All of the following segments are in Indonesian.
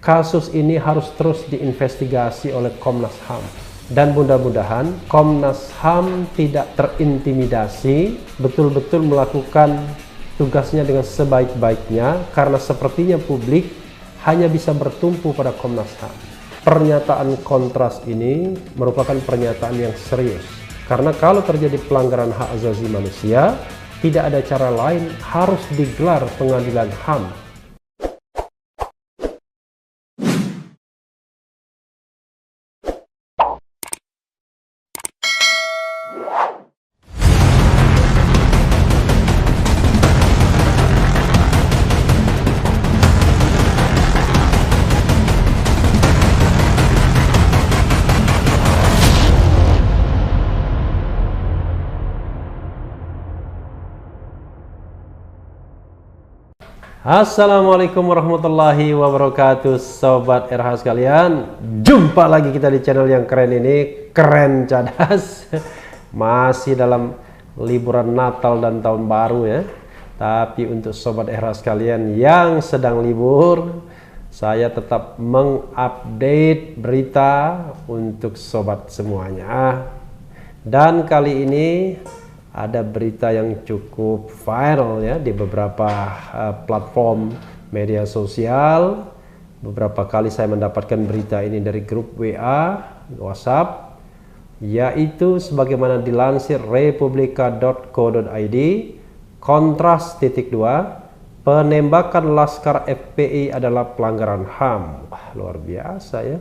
Kasus ini harus terus diinvestigasi oleh Komnas HAM. Dan mudah-mudahan Komnas HAM tidak terintimidasi, betul-betul melakukan tugasnya dengan sebaik-baiknya, karena sepertinya publik hanya bisa bertumpu pada Komnas HAM. Pernyataan Kontras ini merupakan pernyataan yang serius, karena kalau terjadi pelanggaran hak asasi manusia, tidak ada cara lain, harus digelar pengadilan HAM. Assalamualaikum warahmatullahi wabarakatuh, Sobat RH sekalian. Jumpa lagi kita di channel yang keren ini, Keren Cadas. Masih dalam liburan Natal dan Tahun Baru ya. Tapi untuk Sobat RH sekalian yang sedang libur, saya tetap mengupdate berita untuk Sobat semuanya. Dan kali ini ada berita yang cukup viral ya di beberapa platform media sosial. Beberapa kali saya mendapatkan berita ini dari grup WA, WhatsApp, yaitu sebagaimana dilansir republika.co.id, Kontras .2, penembakan Laskar FPI adalah pelanggaran HAM. Wah, luar biasa ya.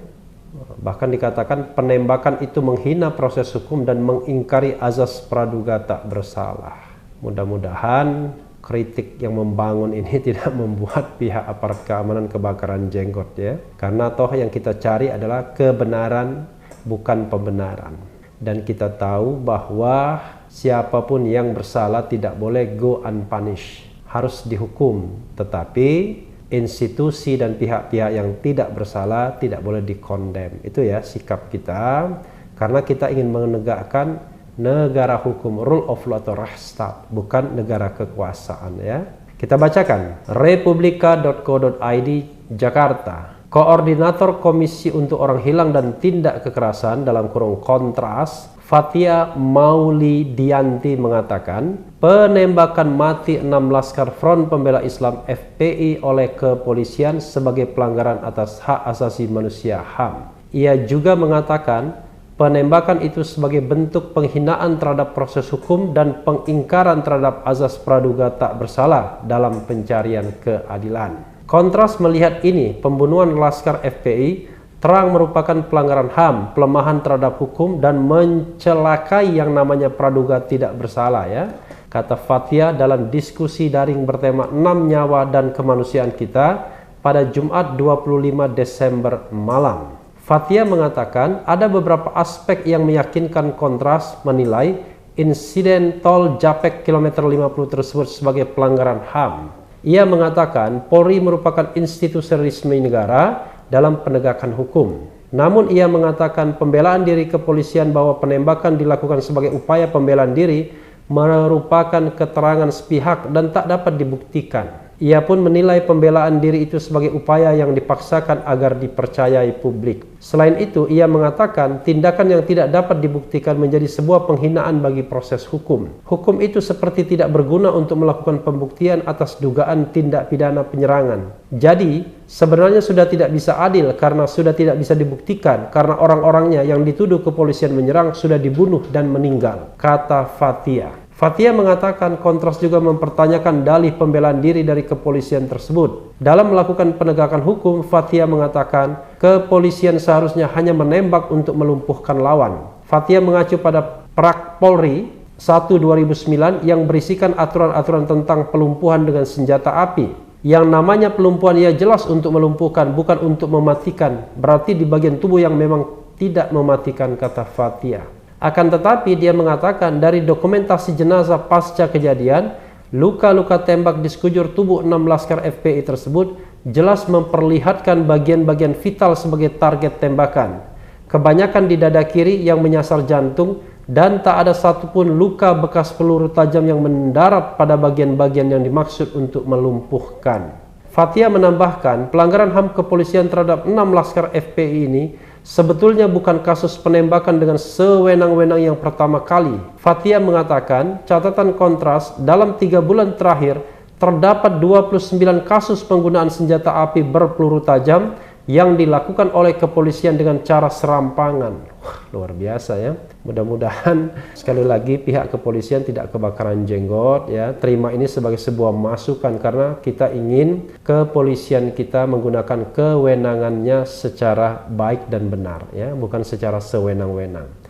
Bahkan dikatakan penembakan itu menghina proses hukum dan mengingkari azas praduga tak bersalah. Mudah-mudahan kritik yang membangun ini tidak membuat pihak aparat keamanan kebakaran jenggot ya. Karena toh yang kita cari adalah kebenaran, bukan pembenaran. Dan kita tahu bahwa siapapun yang bersalah tidak boleh go unpunished, harus dihukum. Tetapi institusi dan pihak-pihak yang tidak bersalah tidak boleh dikondem. Itu ya sikap kita, karena kita ingin menegakkan negara hukum, rule of law atau Rechtsstaat, bukan negara kekuasaan ya. Kita bacakan republika.co.id Jakarta. Koordinator Komisi untuk Orang Hilang dan Tindak Kekerasan dalam kurung Kontras, Fathia Maulidianti mengatakan, penembakan mati 6 Laskar Front Pembela Islam FPI oleh kepolisian sebagai pelanggaran atas hak asasi manusia HAM. Ia juga mengatakan penembakan itu sebagai bentuk penghinaan terhadap proses hukum dan pengingkaran terhadap azas praduga tak bersalah dalam pencarian keadilan. Kontras melihat ini, pembunuhan Laskar FPI terang merupakan pelanggaran HAM, pelemahan terhadap hukum, dan mencelakai yang namanya praduga tidak bersalah ya, kata Fathia dalam diskusi daring bertema 6 nyawa dan kemanusiaan kita pada Jumat 25 Desember malam. Fathia mengatakan ada beberapa aspek yang meyakinkan Kontras menilai insiden tol Japek kilometer 50 tersebut sebagai pelanggaran HAM. Ia mengatakan Polri merupakan institusi resmi negara dalam penegakan hukum. Namun ia mengatakan pembelaan diri kepolisian bahwa penembakan dilakukan sebagai upaya pembelaan diri merupakan keterangan sepihak dan tak dapat dibuktikan. Ia pun menilai pembelaan diri itu sebagai upaya yang dipaksakan agar dipercayai publik. Selain itu, ia mengatakan tindakan yang tidak dapat dibuktikan menjadi sebuah penghinaan bagi proses hukum. Hukum itu seperti tidak berguna untuk melakukan pembuktian atas dugaan tindak pidana penyerangan. Jadi, sebenarnya sudah tidak bisa adil karena sudah tidak bisa dibuktikan karena orang-orangnya yang dituduh kepolisian menyerang sudah dibunuh dan meninggal, kata Fathia. Fathia mengatakan Kontras juga mempertanyakan dalih pembelaan diri dari kepolisian tersebut. Dalam melakukan penegakan hukum, Fathia mengatakan kepolisian seharusnya hanya menembak untuk melumpuhkan lawan. Fathia mengacu pada Prak Polri 1/2009 yang berisikan aturan-aturan tentang pelumpuhan dengan senjata api. Yang namanya pelumpuhan ia jelas untuk melumpuhkan, bukan untuk mematikan. Berarti di bagian tubuh yang memang tidak mematikan, kata Fathia. Akan tetapi dia mengatakan dari dokumentasi jenazah pasca kejadian, luka-luka tembak di sekujur tubuh 6 Laskar FPI tersebut jelas memperlihatkan bagian-bagian vital sebagai target tembakan. Kebanyakan di dada kiri yang menyasar jantung dan tak ada satupun luka bekas peluru tajam yang mendarat pada bagian-bagian yang dimaksud untuk melumpuhkan. Fathia menambahkan, pelanggaran HAM kepolisian terhadap 6 laskar FPI ini sebetulnya bukan kasus penembakan dengan sewenang-wenang yang pertama kali. Fathia mengatakan, catatan Kontras dalam 3 bulan terakhir terdapat 29 kasus penggunaan senjata api berpeluru tajam yang dilakukan oleh kepolisian dengan cara serampangan. Wah, luar biasa ya. Mudah-mudahan sekali lagi pihak kepolisian tidak kebakaran jenggot ya. Terima ini sebagai sebuah masukan karena kita ingin kepolisian kita menggunakan kewenangannya secara baik dan benar ya, bukan secara sewenang-wenang.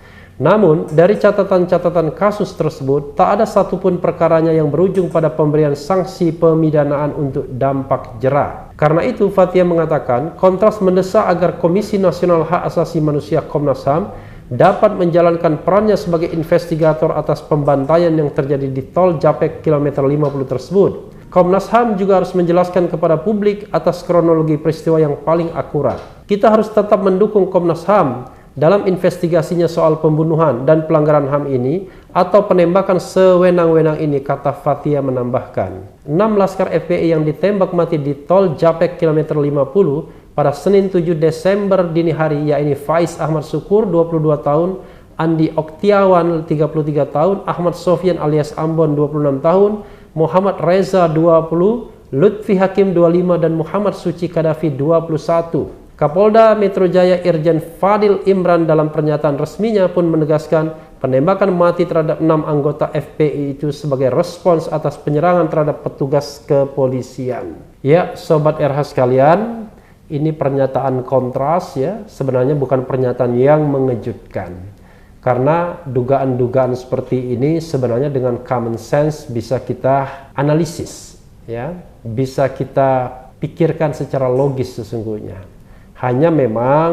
Namun, dari catatan-catatan kasus tersebut, tak ada satupun perkaranya yang berujung pada pemberian sanksi pemidanaan untuk dampak jera. Karena itu, Fathia mengatakan, Kontras mendesak agar Komisi Nasional Hak Asasi Manusia Komnas HAM dapat menjalankan perannya sebagai investigator atas pembantaian yang terjadi di Tol Japek kilometer 50 tersebut. Komnas HAM juga harus menjelaskan kepada publik atas kronologi peristiwa yang paling akurat. Kita harus tetap mendukung Komnas HAM dalam investigasinya soal pembunuhan dan pelanggaran HAM ini atau penembakan sewenang-wenang ini, kata Fathia menambahkan. 6 laskar FPI yang ditembak mati di Tol Japek kilometer 50 pada Senin 7 Desember dini hari, yakni Faiz Ahmad Syukur 22 tahun, Andi Oktiawan 33 tahun, Ahmad Sofyan alias Ambon 26 tahun, Muhammad Reza 20, Lutfi Hakim 25 dan Muhammad Suci Kadafi 21. Kapolda Metro Jaya Irjen Fadil Imran dalam pernyataan resminya pun menegaskan penembakan mati terhadap 6 anggota FPI itu sebagai respons atas penyerangan terhadap petugas kepolisian. Ya, Sobat RH sekalian, ini pernyataan Kontras ya, sebenarnya bukan pernyataan yang mengejutkan. Karena dugaan-dugaan seperti ini sebenarnya dengan common sense bisa kita analisis ya, bisa kita pikirkan secara logis sesungguhnya. Hanya memang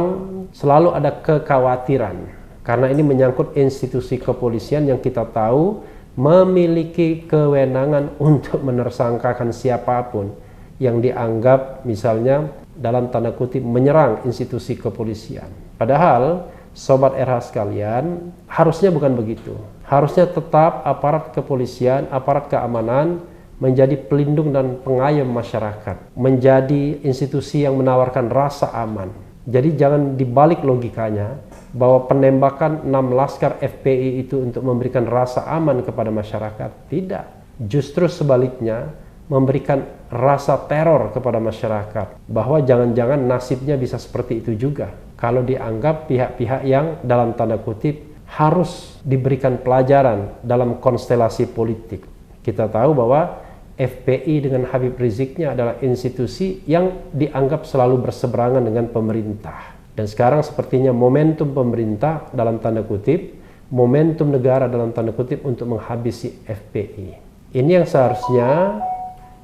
selalu ada kekhawatiran karena ini menyangkut institusi kepolisian yang kita tahu memiliki kewenangan untuk menersangkakan siapapun yang dianggap misalnya dalam tanda kutip menyerang institusi kepolisian. Padahal Sobat RH sekalian, harusnya bukan begitu. Harusnya tetap aparat kepolisian, aparat keamanan menjadi pelindung dan pengayom masyarakat, menjadi institusi yang menawarkan rasa aman. Jadi jangan dibalik logikanya bahwa penembakan 6 laskar FPI itu untuk memberikan rasa aman kepada masyarakat. Tidak, justru sebaliknya memberikan rasa teror kepada masyarakat bahwa jangan-jangan nasibnya bisa seperti itu juga kalau dianggap pihak-pihak yang dalam tanda kutip harus diberikan pelajaran dalam konstelasi politik. Kita tahu bahwa FPI dengan Habib Riziknya adalah institusi yang dianggap selalu berseberangan dengan pemerintah. Dan sekarang sepertinya momentum pemerintah dalam tanda kutip, momentum negara dalam tanda kutip untuk menghabisi FPI. Ini yang seharusnya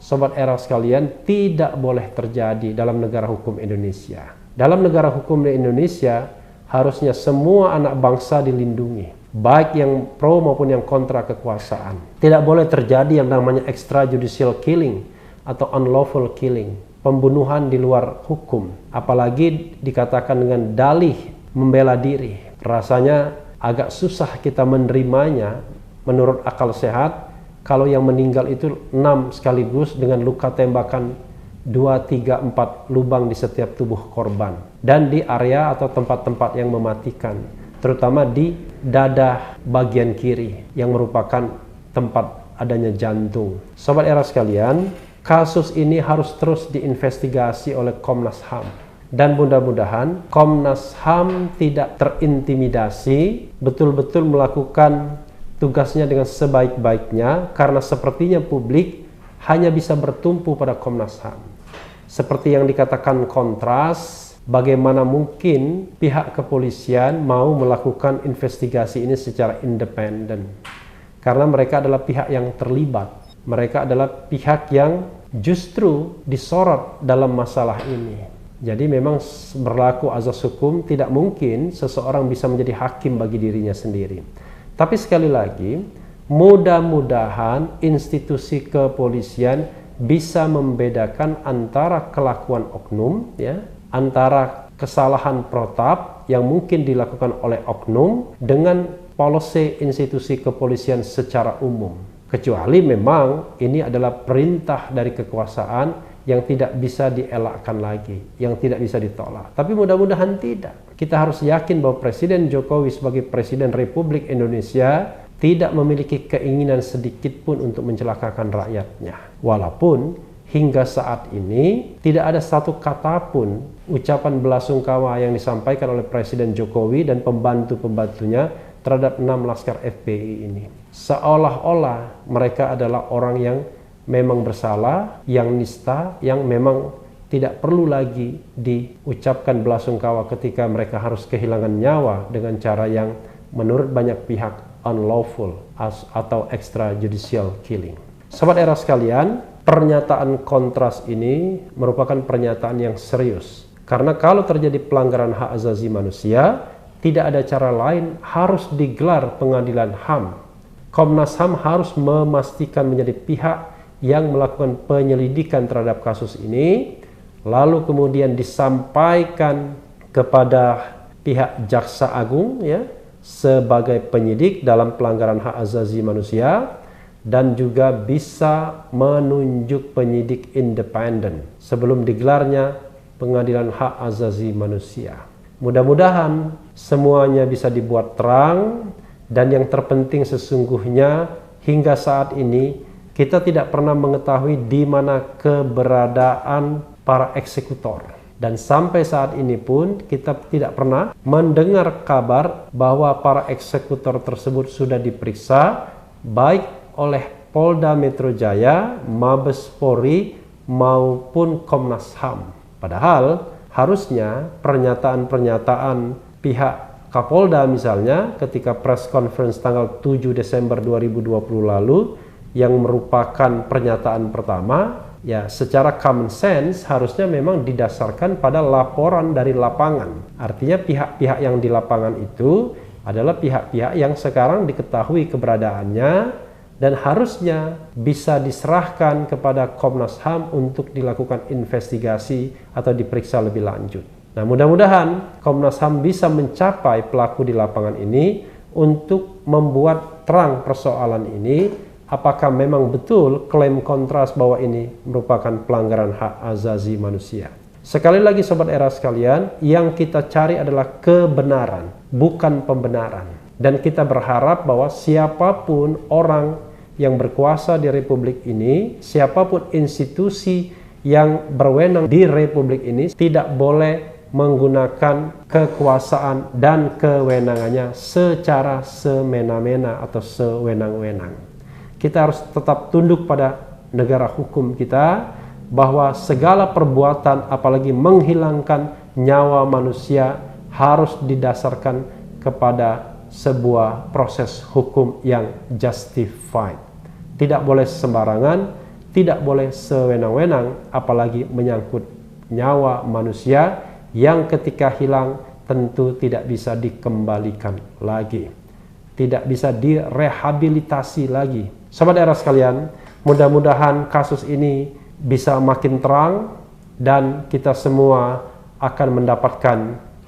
Sobat Era sekalian tidak boleh terjadi dalam negara hukum Indonesia. Dalam negara hukum di Indonesia harusnya semua anak bangsa dilindungi, baik yang pro maupun yang kontra kekuasaan. Tidak boleh terjadi yang namanya extrajudicial killing atau unlawful killing, pembunuhan di luar hukum, apalagi dikatakan dengan dalih membela diri. Rasanya agak susah kita menerimanya menurut akal sehat kalau yang meninggal itu 6 sekaligus dengan luka tembakan 2, 3, 4 lubang di setiap tubuh korban dan di area atau tempat-tempat yang mematikan, terutama di dada bagian kiri yang merupakan tempat adanya jantung. Sobat Era sekalian, kasus ini harus terus diinvestigasi oleh Komnas HAM dan mudah-mudahan Komnas HAM tidak terintimidasi, betul-betul melakukan tugasnya dengan sebaik-baiknya karena sepertinya publik hanya bisa bertumpu pada Komnas HAM. Seperti yang dikatakan Kontras, bagaimana mungkin pihak kepolisian mau melakukan investigasi ini secara independen? Karena mereka adalah pihak yang terlibat. Mereka adalah pihak yang justru disorot dalam masalah ini. Jadi memang berlaku azas hukum, tidak mungkin seseorang bisa menjadi hakim bagi dirinya sendiri. Tapi sekali lagi, mudah-mudahan institusi kepolisian bisa membedakan antara kelakuan oknum, ya, antara kesalahan protap yang mungkin dilakukan oleh oknum dengan policy institusi kepolisian secara umum. Kecuali memang ini adalah perintah dari kekuasaan yang tidak bisa dielakkan lagi, yang tidak bisa ditolak. Tapi mudah-mudahan tidak. Kita harus yakin bahwa Presiden Jokowi sebagai Presiden Republik Indonesia tidak memiliki keinginan sedikit pun untuk mencelakakan rakyatnya. Walaupun hingga saat ini tidak ada satu kata pun ucapan belasungkawa yang disampaikan oleh Presiden Jokowi dan pembantu-pembantunya terhadap 6 laskar FPI ini. Seolah-olah mereka adalah orang yang memang bersalah, yang nista, yang memang tidak perlu lagi diucapkan belasungkawa ketika mereka harus kehilangan nyawa dengan cara yang menurut banyak pihak unlawful atau extrajudicial killing. Sobat Era sekalian, pernyataan kontras ini merupakan pernyataan yang serius. Karena kalau terjadi pelanggaran hak asasi manusia, tidak ada cara lain, harus digelar pengadilan HAM. Komnas HAM harus memastikan menjadi pihak yang melakukan penyelidikan terhadap kasus ini, lalu kemudian disampaikan kepada pihak Jaksa Agung ya sebagai penyidik dalam pelanggaran hak asasi manusia, dan juga bisa menunjuk penyidik independen sebelum digelarnya pengadilan hak asasi manusia. Mudah-mudahan semuanya bisa dibuat terang, dan yang terpenting sesungguhnya hingga saat ini kita tidak pernah mengetahui di mana keberadaan para eksekutor. Dan sampai saat ini pun kita tidak pernah mendengar kabar bahwa para eksekutor tersebut sudah diperiksa baik oleh Polda Metro Jaya, Mabes Polri maupun Komnas HAM. Padahal harusnya pernyataan-pernyataan pihak Kapolda misalnya ketika press conference tanggal 7 Desember 2020 lalu yang merupakan pernyataan pertama, ya secara common sense harusnya memang didasarkan pada laporan dari lapangan. Artinya pihak-pihak yang di lapangan itu adalah pihak-pihak yang sekarang diketahui keberadaannya dan harusnya bisa diserahkan kepada Komnas HAM untuk dilakukan investigasi atau diperiksa lebih lanjut. Nah, mudah-mudahan Komnas HAM bisa mencapai pelaku di lapangan ini untuk membuat terang persoalan ini. Apakah memang betul klaim kontras bahwa ini merupakan pelanggaran hak asasi manusia? Sekali lagi Sobat Era sekalian, yang kita cari adalah kebenaran, bukan pembenaran. Dan kita berharap bahwa siapapun orang yang berkuasa di Republik ini, siapapun institusi yang berwenang di Republik ini tidak boleh menggunakan kekuasaan dan kewenangannya secara semena-mena atau sewenang-wenang. Kita harus tetap tunduk pada negara hukum kita, bahwa segala perbuatan apalagi menghilangkan nyawa manusia harus didasarkan kepada sebuah proses hukum yang justified. Tidak boleh sembarangan, tidak boleh sewenang-wenang, apalagi menyangkut nyawa manusia yang ketika hilang tentu tidak bisa dikembalikan lagi, tidak bisa direhabilitasi lagi. Sobat Era sekalian, mudah-mudahan kasus ini bisa makin terang dan kita semua akan mendapatkan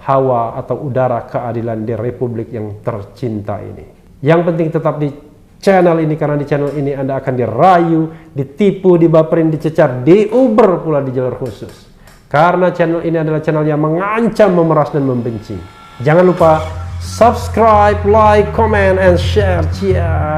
hawa atau udara keadilan di Republik yang tercinta ini. Yang penting tetap di channel ini, karena di channel ini Anda akan dirayu, ditipu, dibaperin, dicecar, diuber pula di jalur khusus. Karena channel ini adalah channel yang mengancam, memeras, dan membenci. Jangan lupa subscribe, like, comment, and share. Cia.